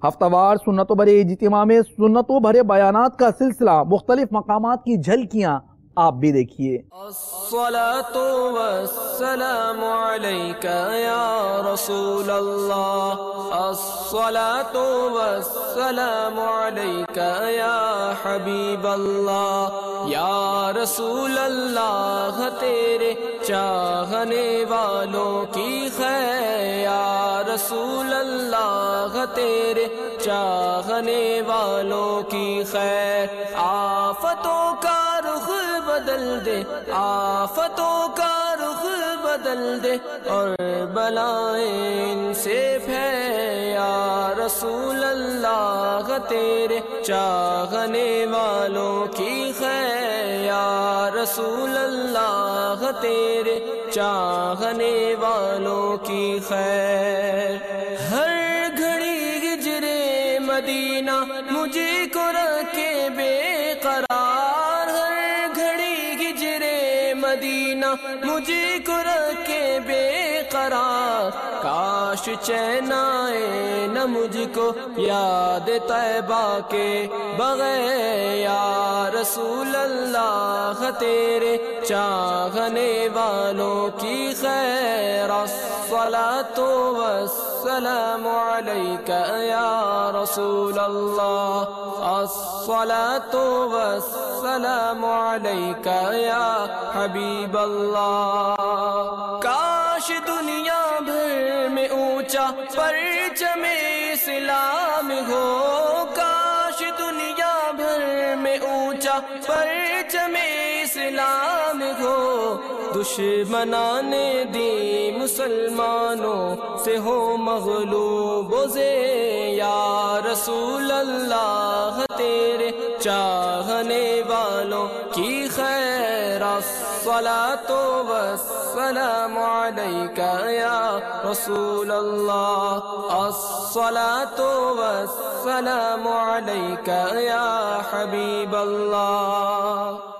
ہفتہ وار سنتوں بھرے اجتماع میں سنتوں بھرے بیانات کا سلسلہ، مختلف مقامات کی جھلکیاں آپ بھی دیکھیے۔ الصلاۃ والسلام علیک یا رسول اللہ، الصلاۃ والسلام علیک یا حبیب اللہ، یا رسول اللہ تیرے چاہنے والوں کی خیر، یا رسول اللہ تیرے چاہنے والوں کی خیر، آفتوں کا رخ بدل دے، آفتوں کا رخ بدل دے اور بلائیں ان سے پھیلے، یا رسول اللہ تیرے چاہنے والوں کی خیر، یا رسول اللہ تیرے چاہنے والوں کی خیر۔ ہر گھڑی ہجرے مدینہ مجھے کو رکھے بے قرار، ہر گھڑی ہجرے مدینہ مجھے کو رکھے بے قرار، کاش چین آئے نہ مجھ کو یاد طیبہ کے بغیر، یا رسول اللہ تیرے چاہنے والوں کی خیر، الصلاۃ والسلام علیک یا رسول اللہ، الصلاۃ والسلام علیک یا حبیب اللہ۔ کاش دنیا بھر میں اونچا پرچم اسلام ہو، کاش دنیا بھر میں اونچا پرچم اسلام ہو، دشمنان دین مسلمانوں سے ہو مغلوب و زیر، یا رسول اللہ تیرے چاہنے والوں کی خیر، الصلاۃ والسلام علیک یا رسول اللہ، الصلاۃ والسلام علیک یا حبیب اللہ۔